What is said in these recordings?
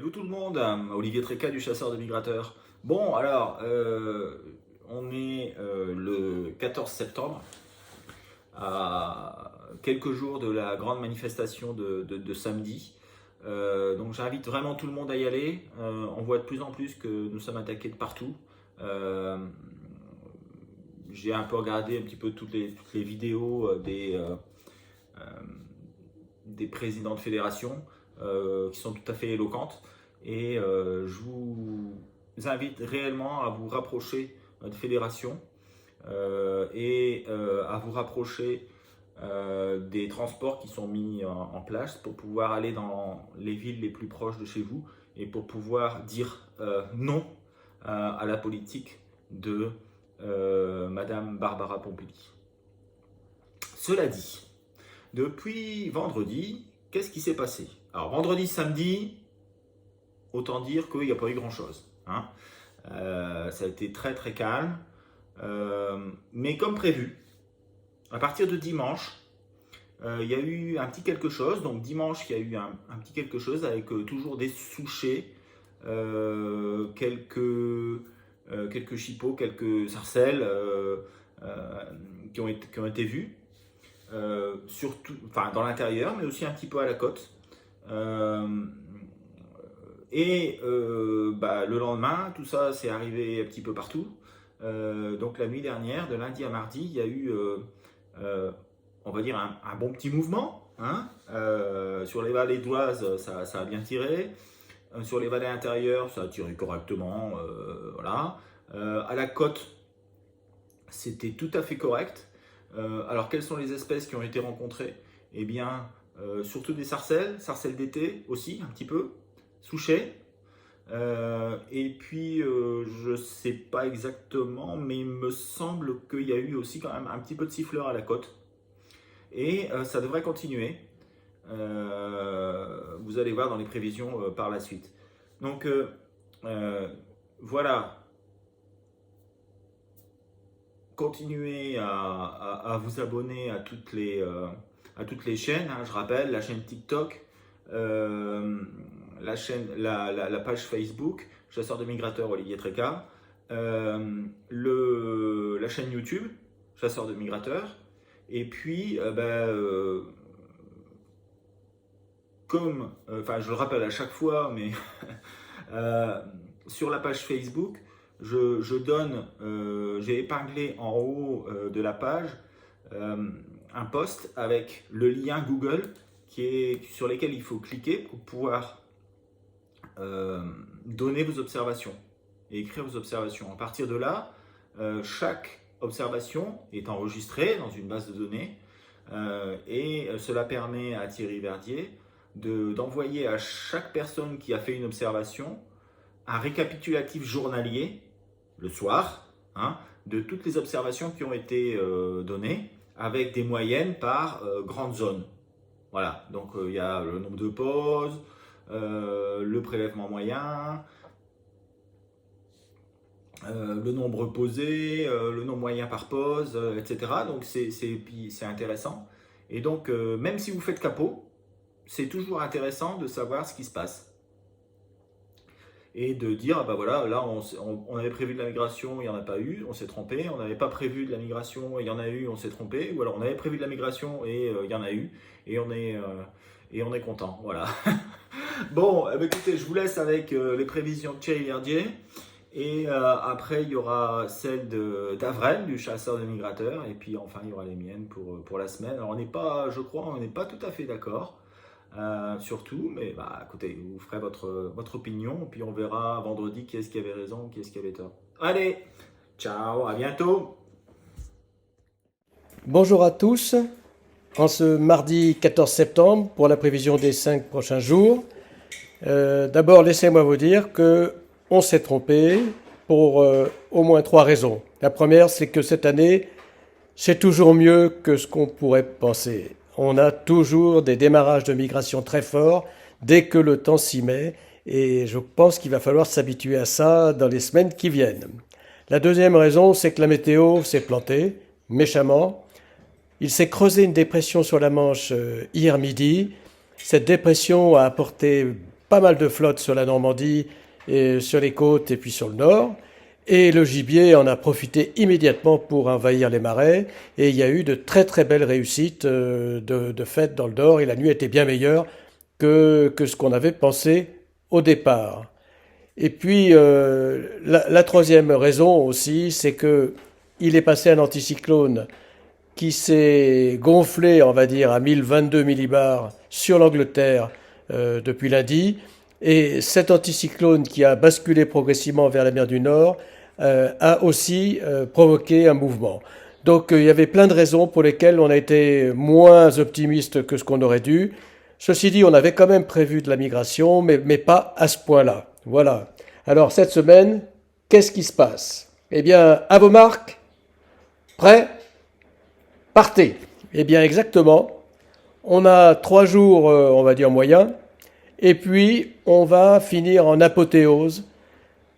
Hello tout le monde, Olivier Tréca du Chasseur de Migrateurs. Bon, alors, on est le 14 septembre, à quelques jours de la grande manifestation de samedi. Donc j'invite vraiment tout le monde à y aller. On voit de plus en plus que nous sommes attaqués de partout. Euh, j'ai un peu regardé un petit peu toutes les vidéos euh, des présidents de fédération qui sont tout à fait éloquentes. Et je vous invite réellement à vous rapprocher de fédération et à vous rapprocher des transports qui sont mis en place pour pouvoir aller dans les villes les plus proches de chez vous et pour pouvoir dire non à la politique de Madame Barbara Pompili. Cela dit, depuis vendredi, qu'est-ce qui s'est passé? Alors vendredi, samedi, autant dire qu'il n'y a pas eu grand-chose. Hein. Ça a été très très calme. Mais comme prévu, à partir de dimanche, il y a eu un petit quelque chose. Donc dimanche, il y a eu un petit quelque chose avec toujours des souchets, quelques chipots, quelques sarcelles qui ont été vus. Surtout, enfin, dans l'intérieur, mais aussi un petit peu à la côte. Le lendemain, tout ça s'est arrivé un petit peu partout. Donc la nuit dernière, de lundi à mardi, il y a eu, on va dire, un bon petit mouvement. Hein. Sur les vallées d'Oise, ça a bien tiré. Sur les vallées intérieures, ça a tiré correctement. Voilà. À la côte, c'était tout à fait correct. Alors quelles sont les espèces qui ont été rencontrées? Eh bien, surtout des sarcelles d'été aussi, un petit peu. Souchet. Et puis, je ne sais pas exactement, mais il me semble qu'il y a eu aussi quand même un petit peu de siffleur à la côte. Et ça devrait continuer. Vous allez voir dans les prévisions par la suite. Donc, voilà. Continuez à vous abonner à toutes les chaînes. Hein. Je rappelle, la chaîne TikTok. La page Facebook, Chasseur de Migrateurs Olivier Tréca, la chaîne YouTube, Chasseur de Migrateurs, et puis, je le rappelle à chaque fois, mais sur la page Facebook, j'ai épinglé en haut de la page un post avec le lien Google sur lesquels il faut cliquer pour pouvoir donner vos observations et écrire vos observations. À partir de là, chaque observation est enregistrée dans une base de données et cela permet à Thierry Verdier d'envoyer à chaque personne qui a fait une observation un récapitulatif journalier le soir, hein, de toutes les observations qui ont été données avec des moyennes par grande zone. Voilà, donc il y a le nombre de pauses, le prélèvement moyen, le nombre posé, le nombre moyen par pause, etc. Donc c'est intéressant. Et donc même si vous faites capot, c'est toujours intéressant de savoir ce qui se passe. Et de dire, bah voilà, là on avait prévu de la migration, il n'y en a pas eu, on s'est trompé. On n'avait pas prévu de la migration, il y en a eu, on s'est trompé. Ou alors on avait prévu de la migration et il y en a eu, et on est content. Voilà. Bon, écoutez, je vous laisse avec les prévisions de Thierry Verdier. Et après, il y aura celle d'Avrel, du Chasseur de Migrateurs. Et puis enfin, il y aura les miennes pour la semaine. Alors je crois, on n'est pas tout à fait d'accord. Surtout, mais écoutez, vous ferez votre opinion, puis on verra vendredi qui est-ce qui avait raison, qui est-ce qui avait tort. Allez, ciao, à bientôt. Bonjour à tous, en ce mardi 14 septembre pour la prévision des 5 prochains jours. D'abord, laissez-moi vous dire que on s'est trompé pour au moins 3 raisons. La première, c'est que cette année, c'est toujours mieux que ce qu'on pourrait penser. On a toujours des démarrages de migration très forts dès que le temps s'y met et je pense qu'il va falloir s'habituer à ça dans les semaines qui viennent. La deuxième raison, c'est que la météo s'est plantée méchamment. Il s'est creusé une dépression sur la Manche hier midi. Cette dépression a apporté pas mal de flotte sur la Normandie, et sur les côtes et puis sur le nord. Et le gibier en a profité immédiatement pour envahir les marais. Et il y a eu de très très belles réussites de fêtes dans le Nord. Et la nuit était bien meilleure que ce qu'on avait pensé au départ. Et puis la troisième raison aussi, c'est que il est passé un anticyclone qui s'est gonflé, on va dire, à 1022 millibars sur l'Angleterre depuis lundi. Et cet anticyclone qui a basculé progressivement vers la mer du Nord a aussi provoqué un mouvement. Donc il y avait plein de raisons pour lesquelles on a été moins optimiste que ce qu'on aurait dû. Ceci dit, on avait quand même prévu de la migration, mais pas à ce point-là. Voilà. Alors cette semaine, qu'est-ce qui se passe? Eh bien, à vos marques, prêts, partez. Eh bien, exactement. On a 3 jours, on va dire, moyens. Et puis, on va finir en apothéose.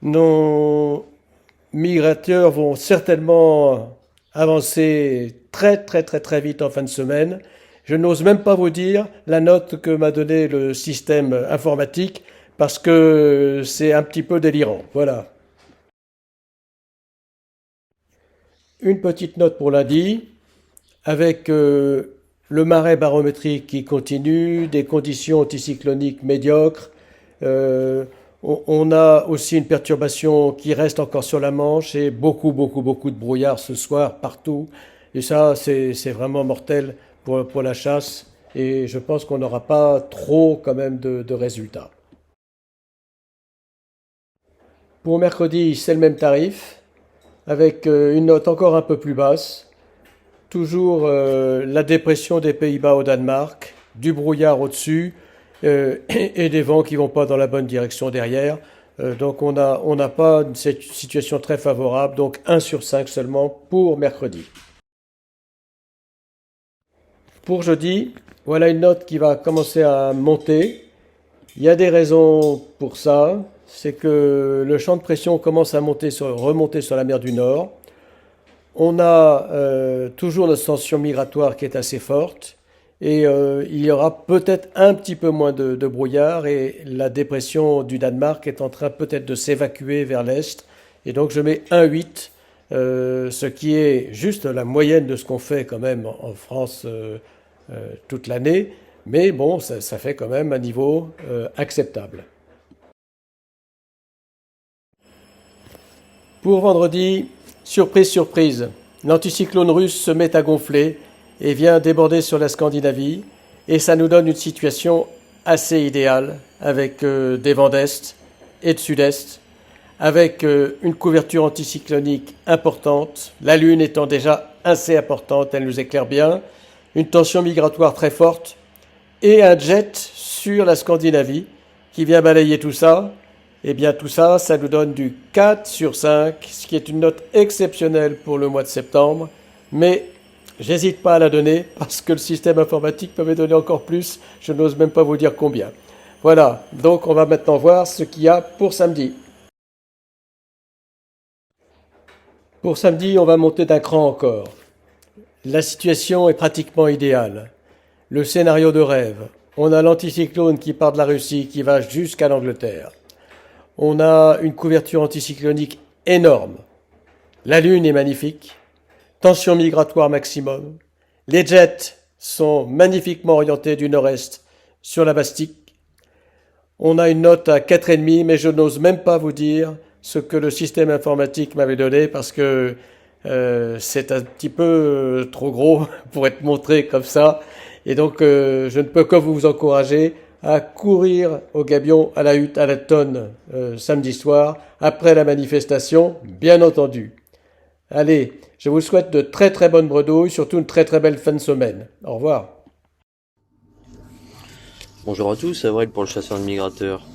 Nos migrateurs vont certainement avancer très, très, très, très vite en fin de semaine. Je n'ose même pas vous dire la note que m'a donnée le système informatique parce que c'est un petit peu délirant. Voilà. Une petite note pour lundi, avec le marais barométrique qui continue, des conditions anticycloniques médiocres. On a aussi une perturbation qui reste encore sur la Manche et beaucoup de brouillard ce soir partout. Et ça, c'est vraiment mortel pour la chasse. Et je pense qu'on n'aura pas trop quand même de résultats. Pour mercredi, c'est le même tarif, avec une note encore un peu plus basse. Toujours la dépression des Pays-Bas au Danemark, du brouillard au-dessus et des vents qui vont pas dans la bonne direction derrière. Donc on n'a pas cette situation très favorable, donc 1 sur 5 seulement pour mercredi. Pour jeudi, voilà une note qui va commencer à monter. Il y a des raisons pour ça. C'est que le champ de pression commence à remonter sur la mer du Nord. On a toujours notre tension migratoire qui est assez forte et il y aura peut-être un petit peu moins de brouillard et la dépression du Danemark est en train peut-être de s'évacuer vers l'est. Et donc je mets 1,8, ce qui est juste la moyenne de ce qu'on fait quand même en France toute l'année. Mais bon, ça fait quand même un niveau acceptable. Pour vendredi, surprise, surprise, l'anticyclone russe se met à gonfler et vient déborder sur la Scandinavie et ça nous donne une situation assez idéale avec des vents d'est et de sud-est, avec une couverture anticyclonique importante, la Lune étant déjà assez importante, elle nous éclaire bien, une tension migratoire très forte et un jet sur la Scandinavie qui vient balayer tout ça. Eh bien tout ça, ça nous donne du 4 sur 5, ce qui est une note exceptionnelle pour le mois de septembre. Mais j'hésite pas à la donner parce que le système informatique peut me donner encore plus. Je n'ose même pas vous dire combien. Voilà, donc on va maintenant voir ce qu'il y a pour samedi. Pour samedi, on va monter d'un cran encore. La situation est pratiquement idéale. Le scénario de rêve. On a l'anticyclone qui part de la Russie, qui va jusqu'à l'Angleterre. On a une couverture anticyclonique énorme. La Lune est magnifique. Tension migratoire maximum. Les jets sont magnifiquement orientés du nord-est sur la Bastique. On a une note à 4,5, mais je n'ose même pas vous dire ce que le système informatique m'avait donné parce que c'est un petit peu trop gros pour être montré comme ça. Et donc, je ne peux que vous encourager à courir au gabion, à la hutte, à la tonne samedi soir, après la manifestation, bien entendu. Allez, je vous souhaite de très très bonnes bredouilles, surtout une très très belle fin de semaine. Au revoir. Bonjour à tous, Avril pour le chasseur de migrateurs.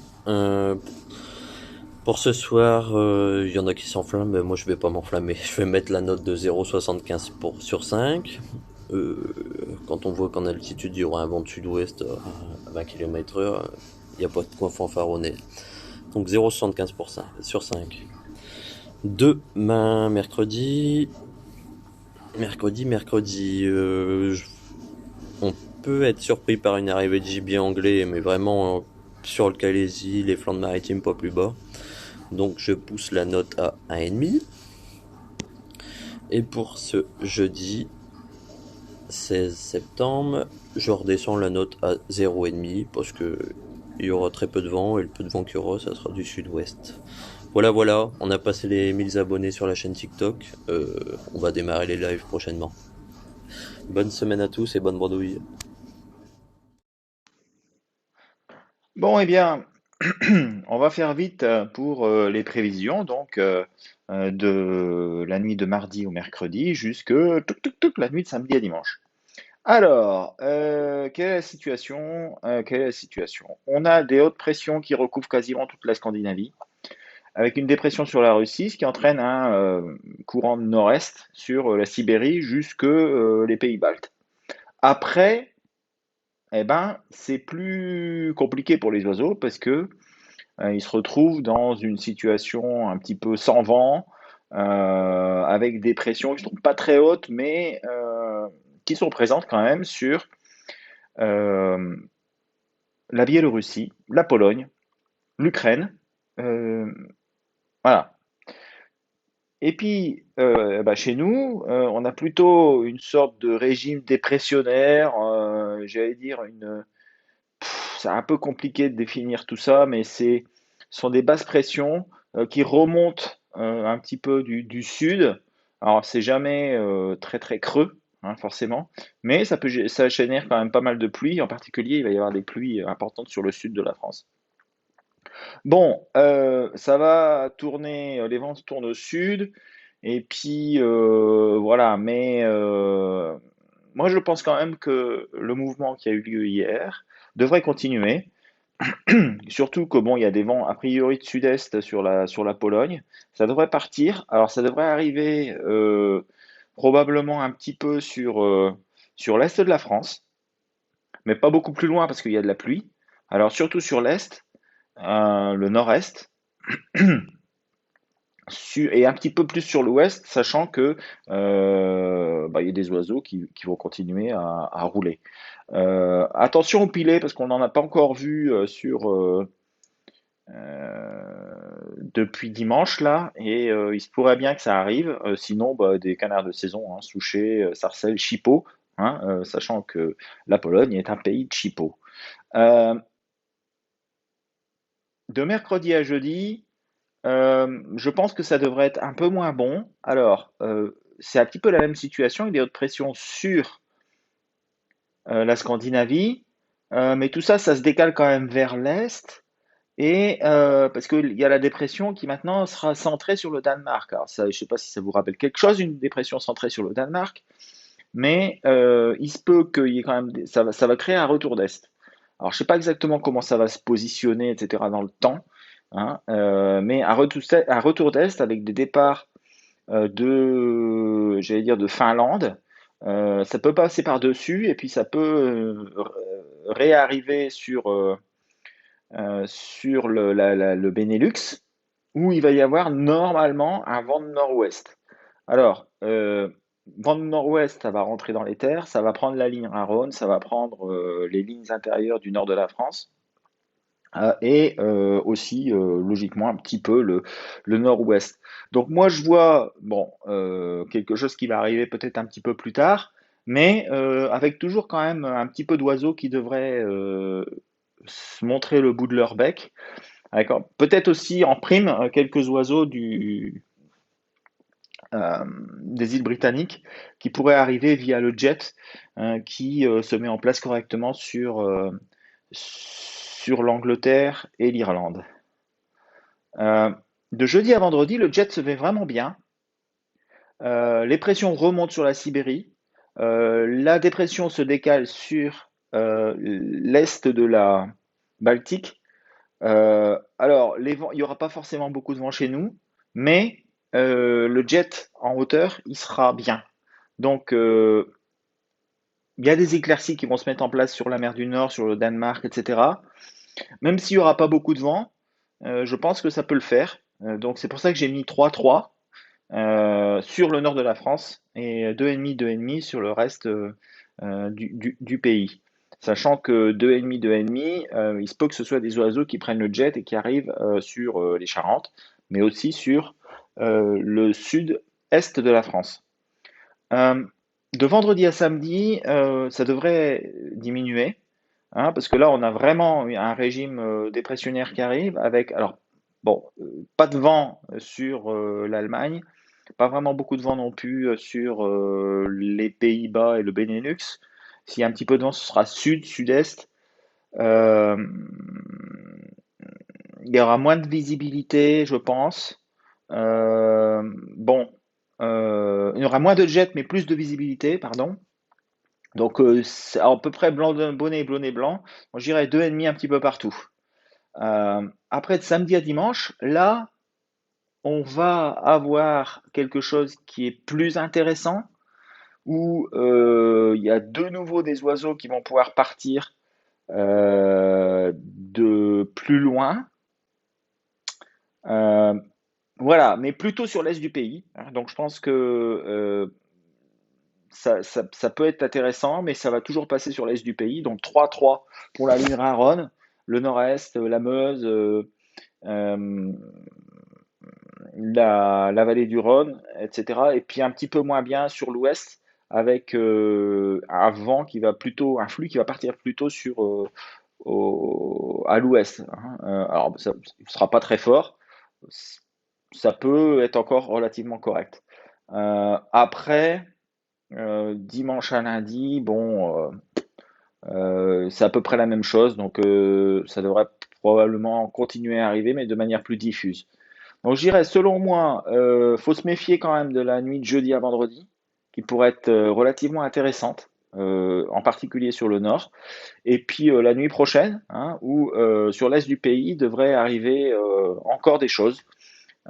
Pour ce soir, il y en a qui s'enflamment, mais moi je vais pas m'enflammer. Je vais mettre la note de 0,75 sur 5. Quand on voit qu'en altitude il y aura un vent de sud-ouest à 20 km/h, il n'y a pas de quoi fanfaronner. Donc 0,75 sur 5. Demain, mercredi, on peut être surpris par une arrivée de gibier anglais, mais vraiment sur le Calaisis, les Flandres maritimes pas plus bas. Donc je pousse la note à 1,5. Et pour ce jeudi 16 septembre, je redescends la note à 0,5 parce que il y aura très peu de vent et le peu de vent qu'il y aura, ça sera du sud-ouest. Voilà, on a passé les 1000 abonnés sur la chaîne TikTok. On va démarrer les lives prochainement. Bonne semaine à tous et bonne bredouille. Bon, eh bien, on va faire vite pour les prévisions de la nuit de mardi au mercredi jusque la nuit de samedi à dimanche. Alors, quelle est la situation? Quelle est la situation? On a des hautes pressions qui recouvrent quasiment toute la Scandinavie, avec une dépression sur la Russie, ce qui entraîne un courant de nord-est sur la Sibérie jusque les pays baltes. Après, eh ben, c'est plus compliqué pour les oiseaux parce que ils se retrouvent dans une situation un petit peu sans vent, avec des pressions qui ne sont pas très hautes, mais qui sont présentes quand même sur euh, la Biélorussie, la Pologne, l'Ukraine. euh, voilà. Et puis, bah, chez nous, on a plutôt une sorte de régime dépressionnaire, j'allais dire c'est un peu compliqué de définir tout ça, mais ce sont des basses pressions qui remontent un petit peu du sud. Alors, c'est jamais très très creux, hein, forcément, mais ça génère quand même pas mal de pluie. En particulier, il va y avoir des pluies importantes sur le sud de la France. Bon, ça va tourner, les vents tournent au sud, et puis voilà, mais moi je pense quand même que le mouvement qui a eu lieu hier devrait continuer. Surtout que bon, il y a des vents a priori de sud-est sur la Pologne. Ça devrait partir. Alors ça devrait arriver probablement un petit peu sur l'est de la France, mais pas beaucoup plus loin parce qu'il y a de la pluie. Alors surtout sur l'est, le nord-est, et un petit peu plus sur l'ouest, sachant que bah, il y a des oiseaux qui vont continuer à rouler. Attention au pilet parce qu'on n'en a pas encore vu depuis dimanche là, et il se pourrait bien que ça arrive. Sinon, bah, des canards de saison, hein, souchets, sarcelles, chippeaux, hein, sachant que la Pologne est un pays de chippeaux. Euh, de mercredi à jeudi, je pense que ça devrait être un peu moins bon. Alors, c'est un petit peu la même situation, il y a des hautes pressions sur la Scandinavie, mais tout ça, ça se décale quand même vers l'est. Et parce qu'il y a la dépression qui maintenant sera centrée sur le Danemark. Alors ça, je ne sais pas si ça vous rappelle quelque chose, une dépression centrée sur le Danemark, mais il se peut qu'il y ait quand même, ça va créer un retour d'est. Alors je ne sais pas exactement comment ça va se positionner, etc. dans le temps, hein, mais un retour d'est avec des départs j'allais dire, de Finlande. Ça peut passer par-dessus et puis ça peut réarriver sur le Benelux, où il va y avoir normalement un vent de nord-ouest. Alors, vent de nord-ouest, ça va rentrer dans les terres, ça va prendre la ligne Rhône, ça va prendre les lignes intérieures du nord de la France, et aussi, logiquement, un petit peu le nord-ouest. Donc moi, je vois, bon, quelque chose qui va arriver peut-être un petit peu plus tard, mais avec toujours quand même un petit peu d'oiseaux qui devraient se montrer le bout de leur bec. D'accord. Peut-être aussi en prime quelques oiseaux des îles britanniques qui pourraient arriver via le jet qui se met en place correctement sur l'Angleterre et l'Irlande. Euh, de jeudi à vendredi, le jet se fait vraiment bien. Les pressions remontent sur la Sibérie. La dépression se décale sur l'est de la Baltique. Alors, les vents, il n'y aura pas forcément beaucoup de vent chez nous, mais le jet en hauteur, il sera bien. Donc, il y a des éclaircies qui vont se mettre en place sur la mer du Nord, sur le Danemark, etc. Même s'il n'y aura pas beaucoup de vent, je pense que ça peut le faire. Donc, c'est pour ça que j'ai mis 3-3 sur le nord de la France et 2,5 sur le reste du pays. sachant que 2,5, il se peut que ce soit des oiseaux qui prennent le jet et qui arrivent sur les Charentes, mais aussi sur le sud-est de la France. Euh, de vendredi à samedi, ça devrait diminuer, hein, parce que là, on a vraiment un régime dépressionnaire qui arrive avec, alors, bon, pas de vent sur l'Allemagne, pas vraiment beaucoup de vent non plus sur les Pays-Bas et le Benelux. S'il y a un petit peu de vent, ce sera sud, sud-est. Euh, il y aura moins de visibilité, je pense. Euh, bon, il y aura moins de jets, mais plus de visibilité, pardon. Donc, c'est à peu près blanc de bonnet, bonnet blanc. Moi, je dirais 2,5 un petit peu partout. Après, de samedi à dimanche, là, on va avoir quelque chose qui est plus intéressant, où il y a de nouveau des oiseaux qui vont pouvoir partir de plus loin. Euh, voilà, mais plutôt sur l'est du pays, hein. Donc je pense que ça peut être intéressant, mais ça va toujours passer sur l'est du pays. Donc 3-3 pour la ligne Rhône, le nord-est, la Meuse, euh, la vallée du Rhône, etc. Et puis un petit peu moins bien sur l'ouest, avec un vent qui va plutôt, un flux qui va partir plutôt sur à l'ouest, hein. Alors ça ne sera pas très fort, ça peut être encore relativement correct. Après, dimanche à lundi, bon, c'est à peu près la même chose, donc ça devrait probablement continuer à arriver, mais de manière plus diffuse. Donc je dirais, selon moi, faut se méfier quand même de la nuit de jeudi à vendredi, qui pourrait être relativement intéressante, en particulier sur le nord. Et puis la nuit prochaine, hein, où sur l'est du pays devrait arriver encore des choses.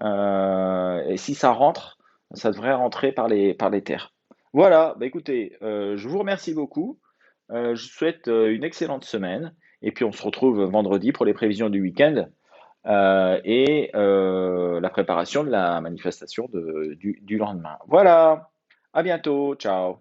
Et si ça rentre, ça devrait rentrer par les terres. Voilà, bah écoutez, je vous remercie beaucoup. Je vous souhaite une excellente semaine. Et puis on se retrouve vendredi pour les prévisions du week-end et la préparation de la manifestation du lendemain. Voilà, à bientôt, ciao.